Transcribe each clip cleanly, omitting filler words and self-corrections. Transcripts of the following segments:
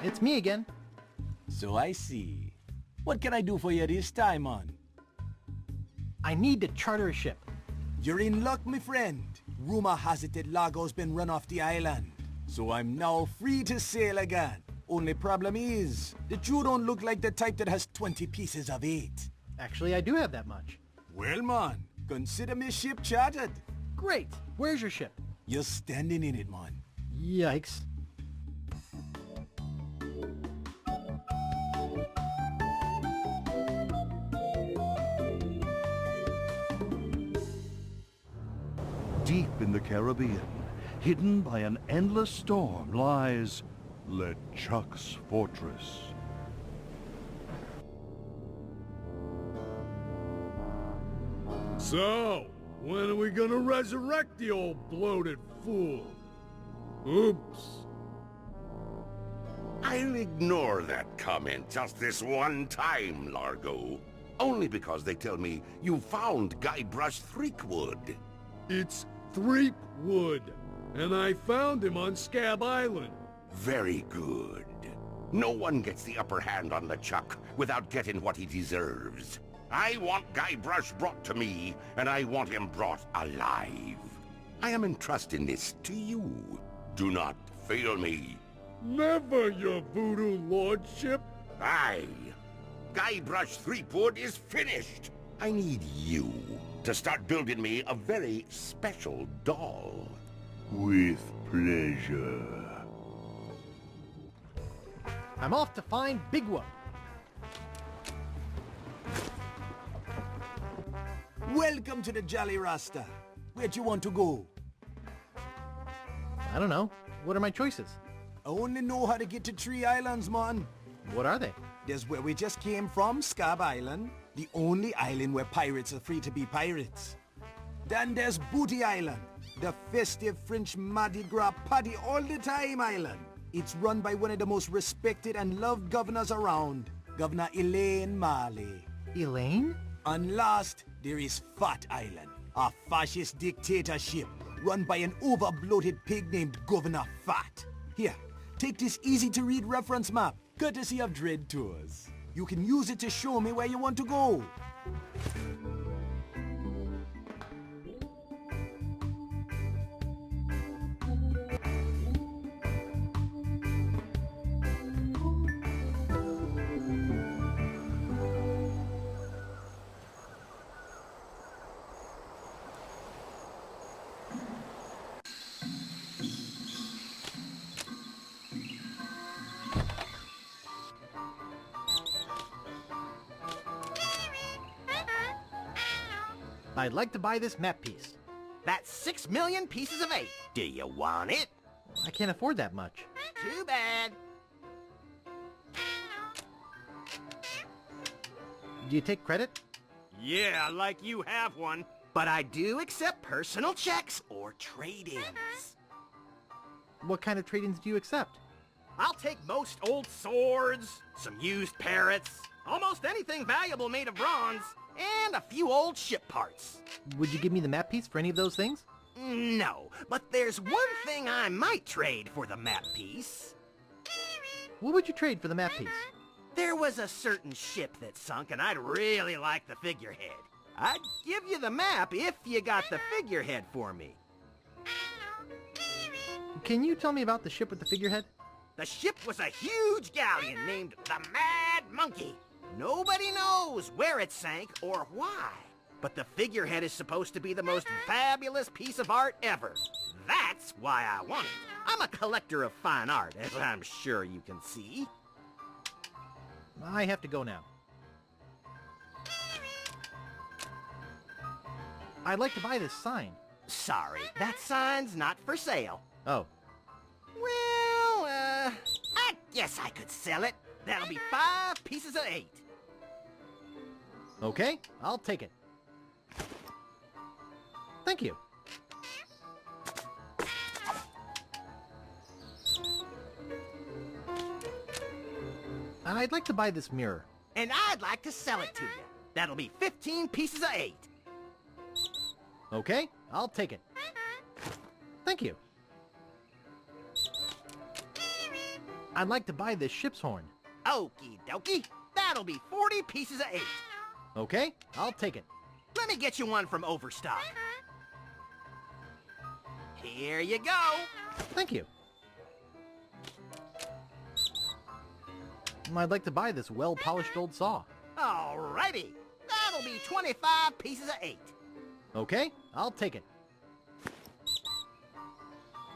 It's me again. So I see. What can I do for you this time, man? I need to charter a ship. You're in luck, my friend. Rumor has it that Largo's been run off the island. So I'm now free to sail again. Only problem is that you don't look like the type that has 20 pieces of 8. Actually, I do have that much. Well, man, consider me ship chartered. Great. Where's your ship? You're standing in it, man. Yikes. Deep in the Caribbean, hidden by an endless storm, lies LeChuck's fortress. So, when are we gonna resurrect the old bloated fool? Oops. I'll ignore that comment just this one time, Largo. Only because they tell me you found Guybrush Threepwood. It's Threepwood, and I found him on Scab Island. Very good. No one gets the upper hand on LeChuck without getting what he deserves. I want Guybrush brought to me, and I want him brought alive. I am entrusting this to you. Do not fail me. Never, your voodoo lordship. Aye. Guybrush Threepwood is finished. I need you to start building me a very special doll. With pleasure. I'm off to find Big Whoop. Welcome to the Jolly Rasta. Where'd you want to go? I don't know. What are my choices? I only know how to get to 3 islands, man. What are they? There's where we just came from, Scab Island. The only island where pirates are free to be pirates. Then there's Booty Island, the festive French Mardi Gras party all the time island. It's run by one of the most respected and loved governors around, Governor Elaine Marley. Elaine? And last, there is Phatt Island, a fascist dictatorship run by an over-bloated pig named Governor Phatt. Here, take this easy-to-read reference map, courtesy of Dread Tours. You can use it to show me where you want to go. I'd like to buy this map piece. That's 6 million pieces of 8. Do you want it? I can't afford that much. Too bad. Do you take credit? Yeah, like you have one. But I do accept personal checks or trade-ins. What kind of trade-ins do you accept? I'll take most old swords, some used parrots, almost anything valuable made of bronze, and a few old ship parts. Would you give me the map piece for any of those things? No, but there's one thing I might trade for the map piece. What would you trade for the map piece? There was a certain ship that sunk, and I'd really like the figurehead. I'd give you the map if you got the figurehead for me. Can you tell me about the ship with the figurehead? The ship was a huge galleon named the Mad Monkey. Nobody knows where it sank or why. But the figurehead is supposed to be the most fabulous piece of art ever. That's why I want it. I'm a collector of fine art, as I'm sure you can see. I have to go now. I'd like to buy this sign. Sorry, that sign's not for sale. Oh. Well, I guess I could sell it. That'll be 5 pieces of 8. Okay, I'll take it. Thank you. I'd like to buy this mirror. And I'd like to sell it to you. That'll be 15 pieces of 8. Okay, I'll take it. Thank you. I'd like to buy this ship's horn. Okie dokie. That'll be 40 pieces of 8. Okay, I'll take it. Let me get you one from Overstock. Here you go. Thank you. I'd like to buy this well-polished old saw. Alrighty. That'll be 25 pieces of 8. Okay, I'll take it.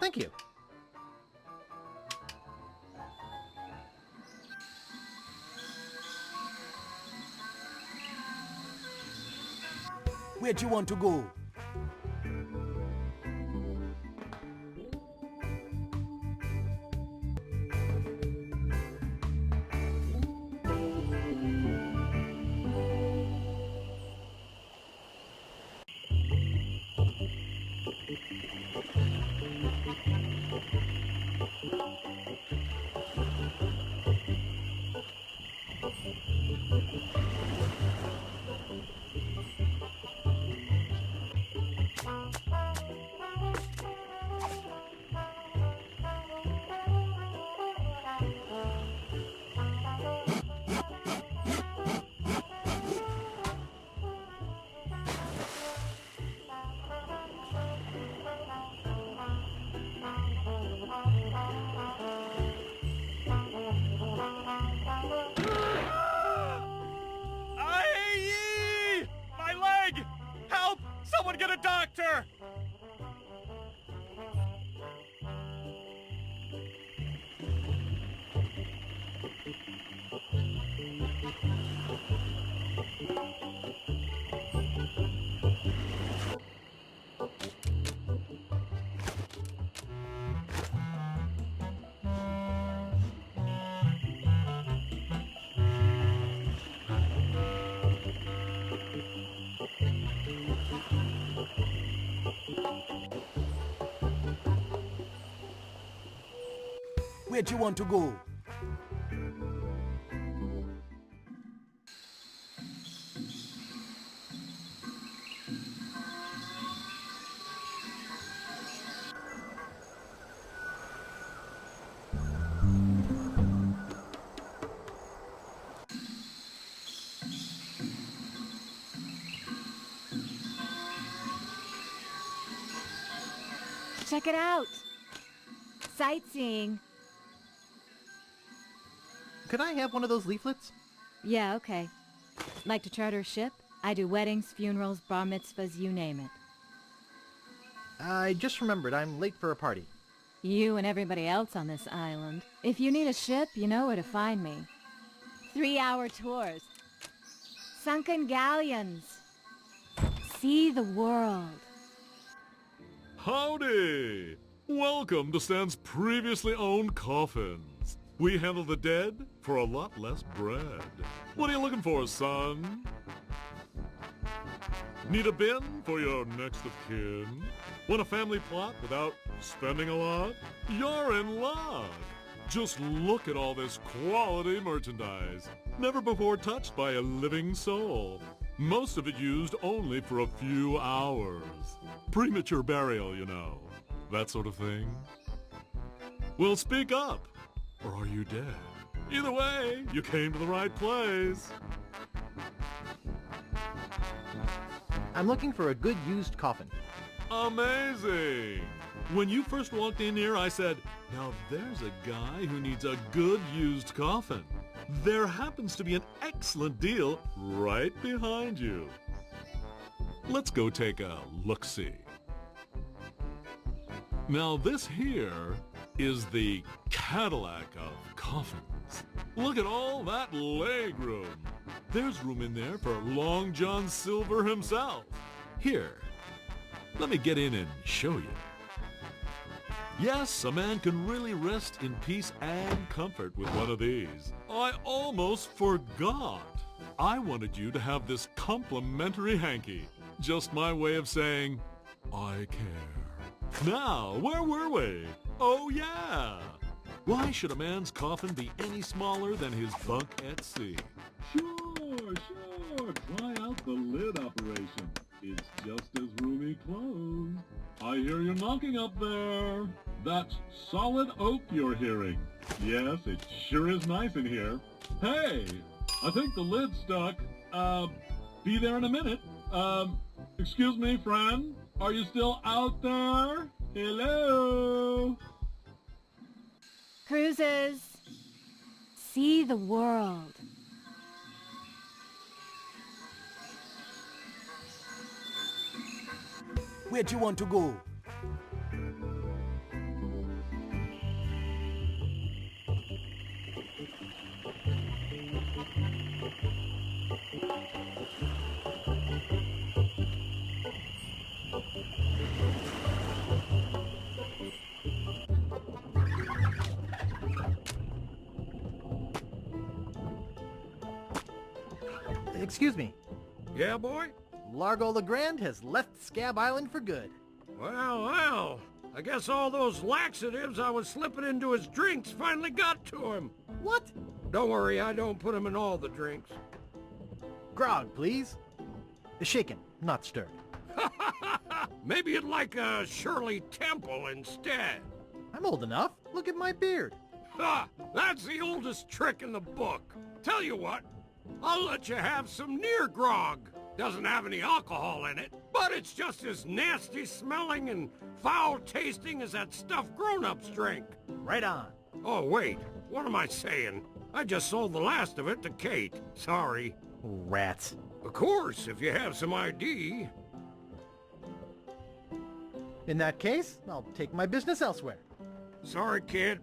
Thank you. Where'd you want to go? Someone get a doctor! Where'd you want to go? Check it out. Sightseeing. Could I have one of those leaflets? Yeah, okay. Like to charter a ship? I do weddings, funerals, bar mitzvahs, you name it. I just remembered I'm late for a party. You and everybody else on this island. If you need a ship, you know where to find me. 3-hour tours. Sunken galleons. See the world. Howdy! Welcome to Stan's previously owned coffins. We handle the dead for a lot less bread. What are you looking for, son? Need a bin for your next of kin? Want a family plot without spending a lot? You're in luck! Just look at all this quality merchandise. Never before touched by a living soul. Most of it used only for a few hours. Premature burial, you know. That sort of thing. Well, speak up. Or are you dead? Either way, you came to the right place. I'm looking for a good used coffin. Amazing! When you first walked in here, I said, now there's a guy who needs a good used coffin. There happens to be an excellent deal right behind you. Let's go take a look-see. Now this here is the Cadillac of coffins. Look at all that leg room. There's room in there for Long John Silver himself. Here, let me get in and show you. Yes, a man can really rest in peace and comfort with one of these. I almost forgot. I wanted you to have this complimentary hanky. Just my way of saying, I care. Now, where were we? Oh yeah! Why should a man's coffin be any smaller than his bunk at sea? Sure. Try out the lid operation. It's just as roomy close. I hear you knocking up there. That's solid oak you're hearing. Yes, it sure is nice in here. Hey, I think the lid's stuck. Be there in a minute. Excuse me, friend. Are you still out there? Hello? Cruises. See the world. Where'd you want to go? Excuse me. Yeah, boy? Largo Legrand has left Scab Island for good. Well, I guess all those laxatives I was slipping into his drinks finally got to him. What? Don't worry, I don't put him in all the drinks. Grog, please. Shaken, not stirred. Maybe you'd like a Shirley Temple instead. I'm old enough. Look at my beard. Ha! That's the oldest trick in the book. Tell you what, I'll let you have some near grog. Doesn't have any alcohol in it, but it's just as nasty smelling and foul tasting as that stuff grown-ups drink. Right on. Oh, wait, what am I saying? I just sold the last of it to Kate. Sorry. Rats. Of course, if you have some ID. In that case, I'll take my business elsewhere. Sorry, kid.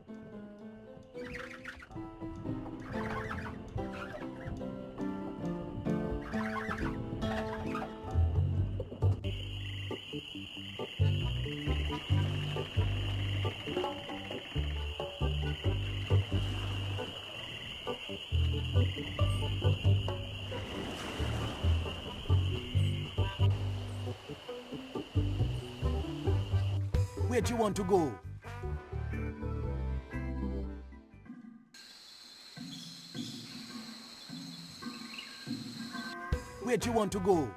Where'd you want to go? Where'd you want to go?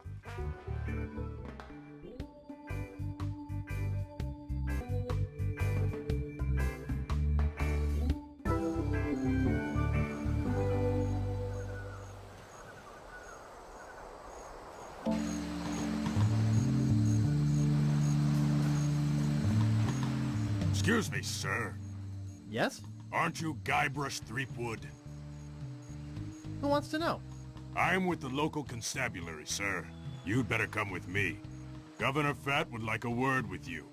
Excuse me, sir. Yes? Aren't you Guybrush Threepwood? Who wants to know? I'm with the local constabulary, sir. You'd better come with me. Governor Phatt would like a word with you.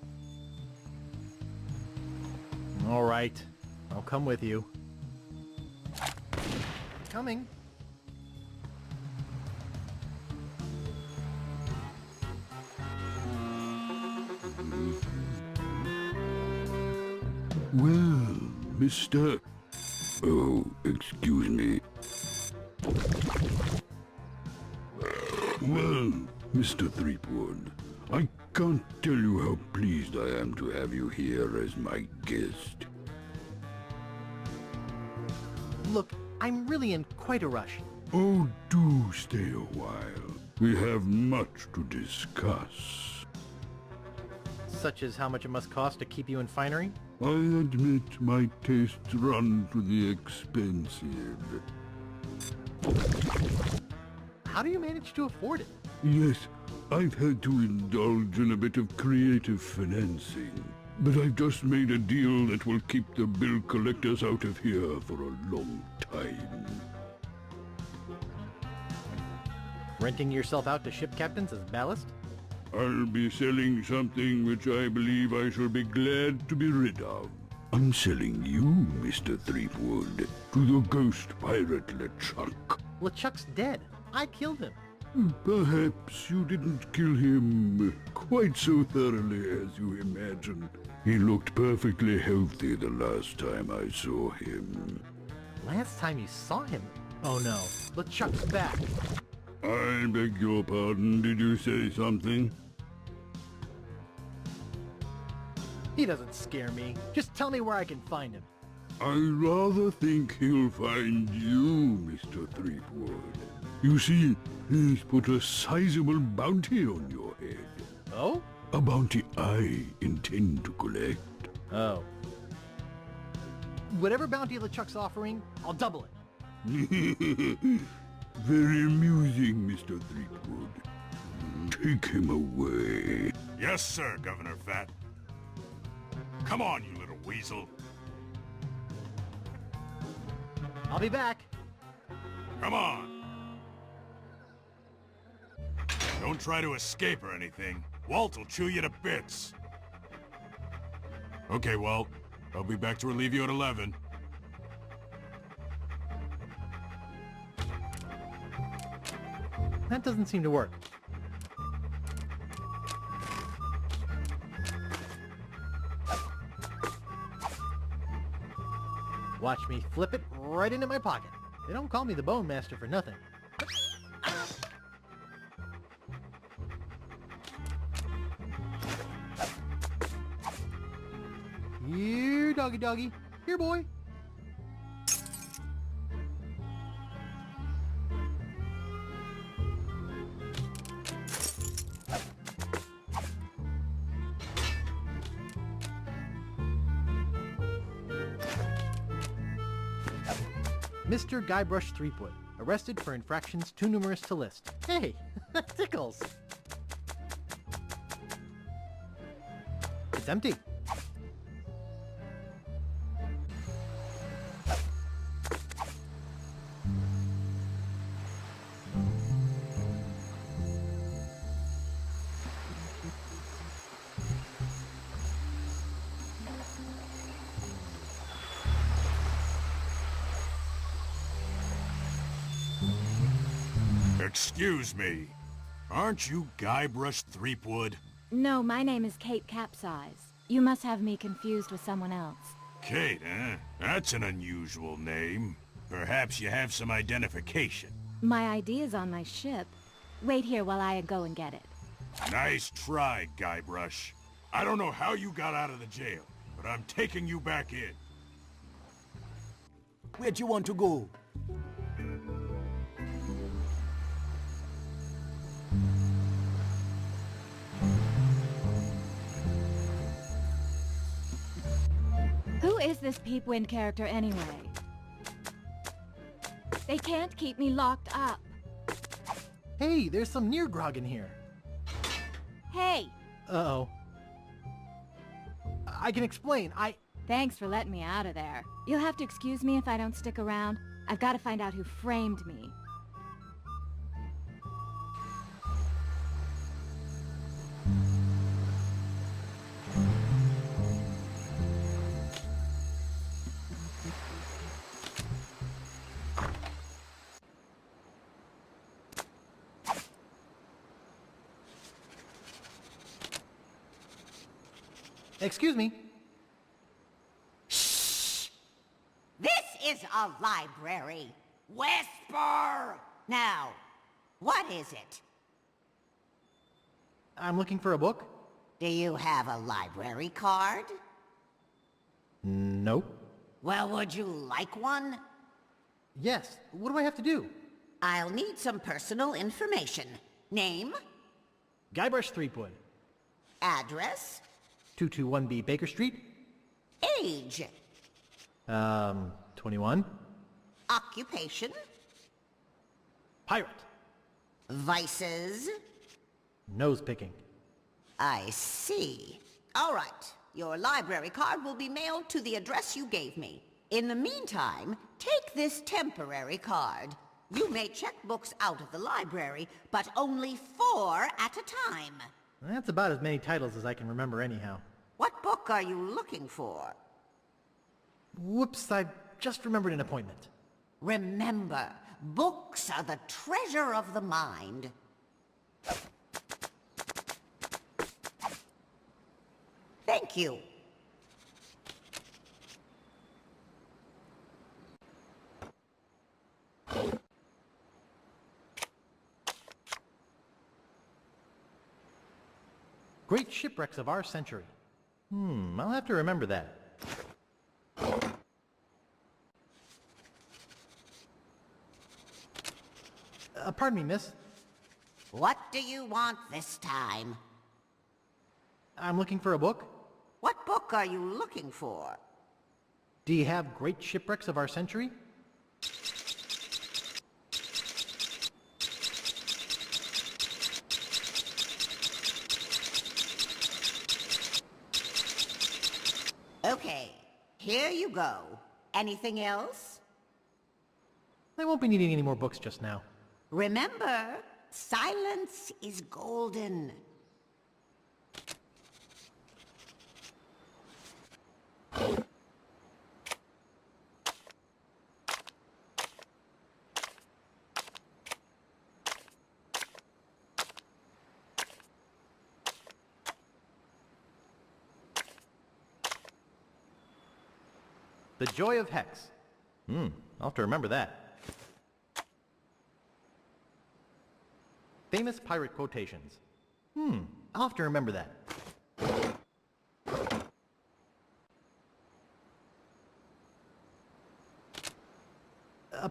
All right. I'll come with you. Coming. Well, Mr. Oh, excuse me. Well, Mr. Threepwood, I can't tell you how pleased I am to have you here as my guest. Look, I'm really in quite a rush. Oh, do stay a while. We have much to discuss. Such as how much it must cost to keep you in finery? I admit my tastes run to the expensive. How do you manage to afford it? Yes, I've had to indulge in a bit of creative financing. But I've just made a deal that will keep the bill collectors out of here for a long time. Renting yourself out to ship captains as ballast? I'll be selling something which I believe I shall be glad to be rid of. I'm selling you, Mr. Threepwood, to the ghost pirate LeChuck. LeChuck's dead. I killed him. Perhaps you didn't kill him quite so thoroughly as you imagine. He looked perfectly healthy the last time I saw him. Last time you saw him? Oh no, LeChuck's back. I beg your pardon, did you say something? He doesn't scare me. Just tell me where I can find him. I rather think he'll find you, Mr. Threepwood. You see, he's put a sizable bounty on your head. Oh? A bounty I intend to collect. Oh. Whatever bounty LeChuck's offering, I'll double it. Very amusing, Mr. Threepwood. Take him away. Yes, sir, Governor Phatt. Come on, you little weasel. I'll be back. Come on. Don't try to escape or anything. Walt will chew you to bits. Okay, Walt. I'll be back to relieve you at 11. That doesn't seem to work. Watch me flip it right into my pocket. They don't call me the Bone Master for nothing. Here, doggy doggy. Here, boy. Mr. Guybrush Threepwood, arrested for infractions too numerous to list. Hey, that tickles. It's empty. Excuse me. Aren't you Guybrush Threepwood? No, my name is Kate Capsize. You must have me confused with someone else. Kate, eh? That's an unusual name. Perhaps you have some identification. My ID is on my ship. Wait here while I go and get it. Nice try, Guybrush. I don't know how you got out of the jail, but I'm taking you back in. Where'd you want to go? Who is this Peepwind character anyway? They can't keep me locked up. Hey, there's some near grog in here. Hey! Uh-oh. I can explain. Thanks for letting me out of there. You'll have to excuse me if I don't stick around. I've got to find out who framed me. Excuse me. This is a library. Whisper! Now, what is it? I'm looking for a book. Do you have a library card? Nope. Well, would you like one? Yes. What do I have to do? I'll need some personal information. Name? Guybrush Threepwood. Address? 221B Baker Street. Age? 21. Occupation? Pirate. Vices? Nose picking. I see. All right. Your library card will be mailed to the address you gave me. In the meantime, take this temporary card. You may check books out of the library, but only 4 at a time. That's about as many titles as I can remember anyhow. What book are you looking for? Whoops, I just remembered an appointment. Remember, books are the treasure of the mind. Thank you. Great shipwrecks of our century. I'll have to remember that. Pardon me, miss. What do you want this time? I'm looking for a book. What book are you looking for? Do you have Great Shipwrecks of Our Century? Okay, here you go. Anything else? I won't be needing any more books just now. Remember, silence is golden. The Joy of Hex. I'll have to remember that. Famous pirate quotations. I'll have to remember that.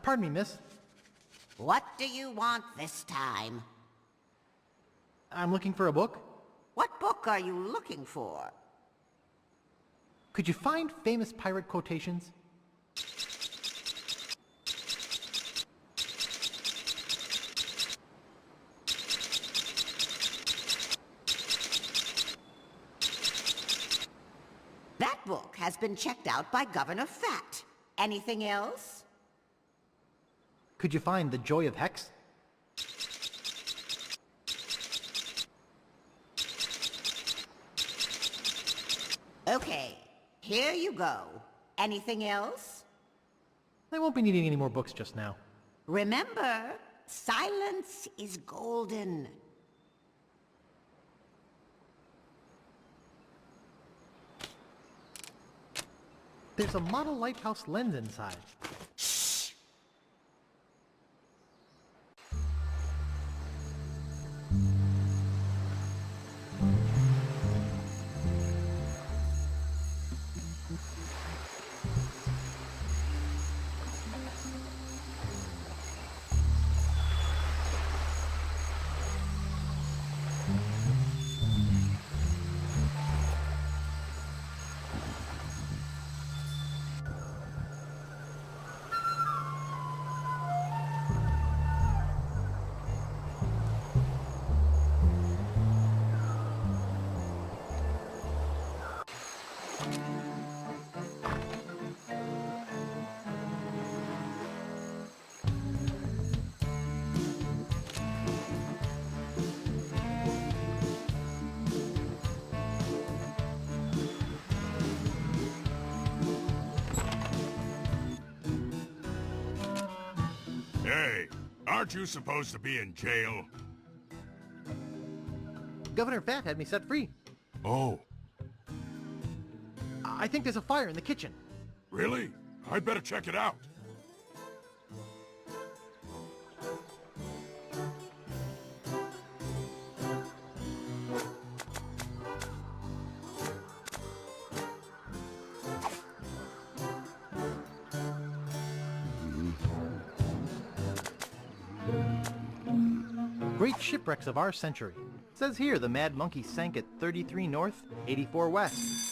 Pardon me, miss. What do you want this time? I'm looking for a book. What book are you looking for? Could you find famous pirate quotations? That book has been checked out by Governor Phatt. Anything else? Could you find The Joy of Hex? Okay, here you go. Anything else? I won't be needing any more books just now. Remember, silence is golden. There's a model lighthouse lens inside. Hey, aren't you supposed to be in jail? Governor Phatt had me set free. Oh, I think there's a fire in the kitchen. really? I'd better check it out. Great Shipwrecks of Our Century. It says here the Mad Monkey sank at 33 north, 84 west.